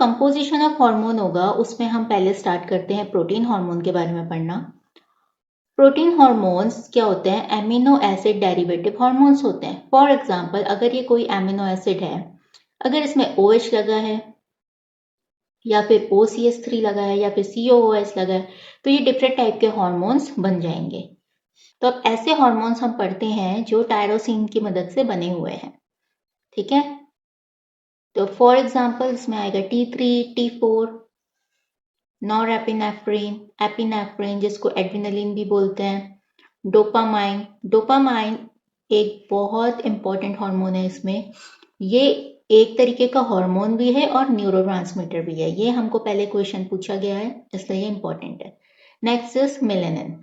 Composition of hormone होगा उसमें हम पहले स्टार्ट करते हैं प्रोटीन हार्मोन के बारे में पढ़ना। प्रोटीन हार्मोन्स क्या होते हैं? एमिनो एसिड डेरिवेटिव हार्मोन्स होते हैं। फॉर एग्जांपल अगर ये कोई एमिनो एसिड है, अगर इसमें OH लगा है या फिर OCH3 लगा है या फिर COOH लगा है, तो ये डिफरेंट टाइप के हार्मोन्स बन जाएंगे। तो अब ऐसे हार्मोन्स हम पढ़ते हैं जो टायरोसिन की मदद से बने हुए हैं। ठीक है, तो फॉर एग्जांपल इसमें आएगा T3, T4, नॉरएपिनेफ्रिन, एपिनेफ्रिन जिसको एड्रेनलिन भी बोलते हैं, डोपामाइन। डोपामाइन एक बहुत इंपॉर्टेंट हार्मोन है। इसमें ये एक तरीके का हार्मोन भी है और न्यूरोट्रांसमीटर भी है। ये हमको पहले क्वेश्चन पूछा गया है, इसलिए ये इंपॉर्टेंट है। Next is melanin.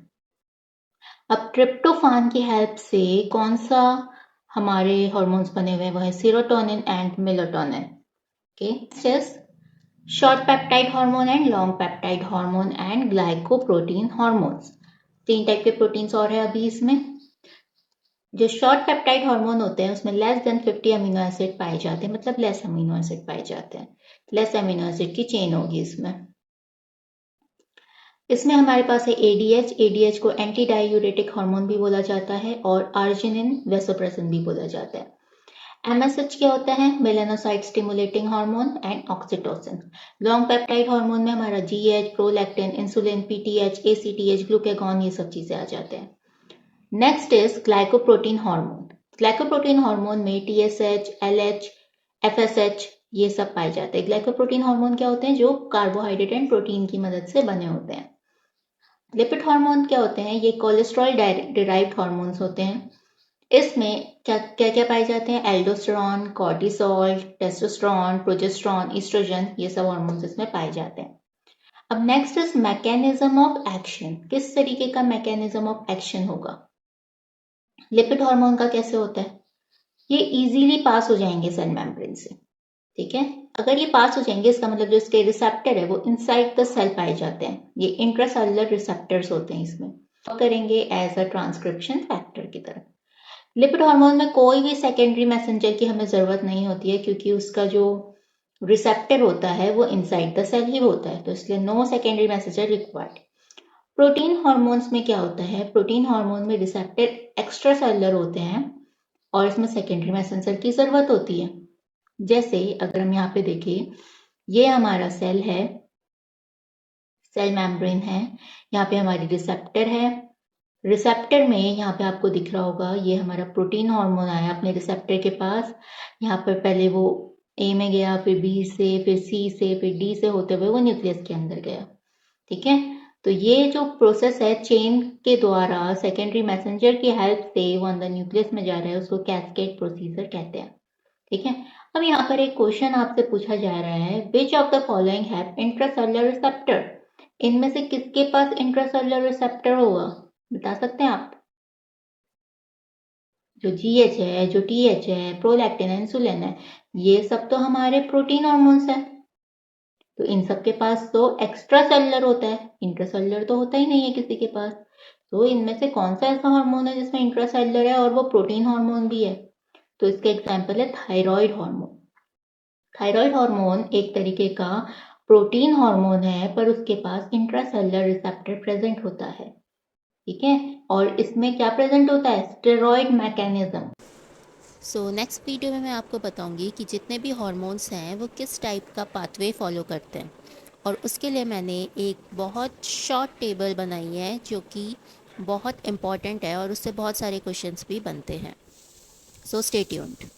अब ट्रिप्टोफान की हेल्प से कौन सा हमारे हार्मोन्स बने हुए हैं? वो है serotonin and melatonin. Okay, short peptide hormone and long peptide hormone and glycoprotein hormones. 3 type के प्रोटीन्स और है अभी इसमें। जो शॉर्ट पेप्टाइड हार्मोन होते हैं उसमें लेस देन 50 अमीनो एसिड पाए जाते हैं, मतलब लेस अमीनो एसिड पाए जाते हैं, लेस अमीनो एसिड की चेन होगी इसमें। इसमें हमारे पास है ADH। ADH को एंटी डायूरेटिक हार्मोन भी बोला जाता है और आर्जिनिन वेसोप्रेसिन भी बोला जाता है। MSH क्या होता है? Melanocyte stimulating hormone and oxytocin. Long peptide hormone में हमारा GH, prolactin, insulin, PTH, ACTH, glucagon, ये सब चीजें आ जाते हैं। Next is glycoprotein hormone. Glycoprotein hormone में TSH, LH, FSH ये सब पाए जाते हैं। ग्लाइकोप्रोटीन हार्मोन क्या होते हैं? जो कार्बोहाइड्रेट एंड प्रोटीन की मदद से बने होते हैं। लिपिड हार्मोन क्या होते हैं? ये कोलेस्ट्रॉल डिराइव्ड हार्मोन्स होते हैं। इसमें क्या क्या क्या पाए जाते हैं? Aldosterone, cortisol, testosterone, progesterone, estrogen, ये सब हार्मोन्स इसमें पाए जाते हैं। अब next is mechanism of action. किस तरीके का मैकेनिज्म ऑफ एक्शन होगा? लिपिड हार्मोन का कैसे होता है? ये इजीली पास हो जाएंगे सेल मेम्ब्रेन से। ठीक है, अगर ये पास हो जाएंगे इसका मतलब जो इसके रिसेप्टर है वो इनसाइड द सेल पाए जाते हैं। ये इंट्रासेलुलर रिसेप्टर्स होते हैं, इसमें करेंगे एज अ ट्रांसक्रिप्शन फैक्टर की तरह। लिपिड हार्मोन में कोई भी सेकेंडरी मैसेंजर की हमें जरूरत नहीं होती है क्योंकि उसका जो रिसेप्टर होता है वो इनसाइड द सेल ही होता है, तो इसलिए no secondary messenger required. Protein hormones में क्या होता है? प्रोटीन हार्मोन में रिसेप्टर एक्स्ट्रा सेलुलर होते हैं और इसमें सेकेंडरी मैसेंजर की जरूरत होती है। जैसे अगर हम यहाँ पे देखें, ये हमारा सेल है, सेल मेम्ब्रेन है, यहाँ पे हमारी रिसेप्टर है। रिसेप्टर में यहाँ पे आपको दिख रहा होगा ये हमारा प्रोटीन हार्मोन आया अपने रिसेप्टर के पास। यहाँ पर पहले वो A में गया, फिर B से, फिर C से, फिर D से होते हुए वो न्यूक्लियस के अंदर गया। ठीक है, तो ये जो प्रोसेस है चेन के द्वारा सेकेंडरी मैसेंजर की हेल्प से वो अंदर न्यूक्लियस में जा रहा है, उसको कैस्केड प्रोसीजर कहते हैं। ठीक है, अब यहाँ पर एक क्वेश्चन आपसे पूछा जा रहा है, which of the following have intracellular receptor? इनमें से किसके पास इंट्रासेलुलर रिसेप्टर होगा? बता सकते हैं आप? जो GH है, जो TH है, प्रोलैक्टिन है, इंसुलिन है, ये सब तो हमारे प्रोटीन हार्मोन्स है। तो इन सब के पास तो एक्स्ट्रा सेलुलर होता है, इंट्रासेलुलर तो होता ही नहीं है किसी के पास। तो इनमें से कौन सा ऐसा हार्मोन है जिसमें इंट्रासेलुलर है और वो प्रोटीन हार्मोन भी है? तो इसका एग्जाम्पल है थायराइड हार्मोन। थायराइड हार्मोन एक तरीके का प्रोटीन हार्मोन है पर उसके पास इंट्रासेलुलर रिसेप्टर प्रेजेंट होता है। ठीक है, और इसमें क्या प्रेजेंट होता है? Steroid mechanism. So next video में मैं आपको बताऊंगी कि जितने भी हार्मोन्स हैं वो किस टाइप का पाथवे फॉलो करते हैं, और उसके लिए मैंने एक बहुत शॉर्ट टेबल बनाई है जो कि बहुत इम्पॉर्टेंट है और उससे बहुत सारे क्वेश्चंस भी बनते हैं। So stay tuned.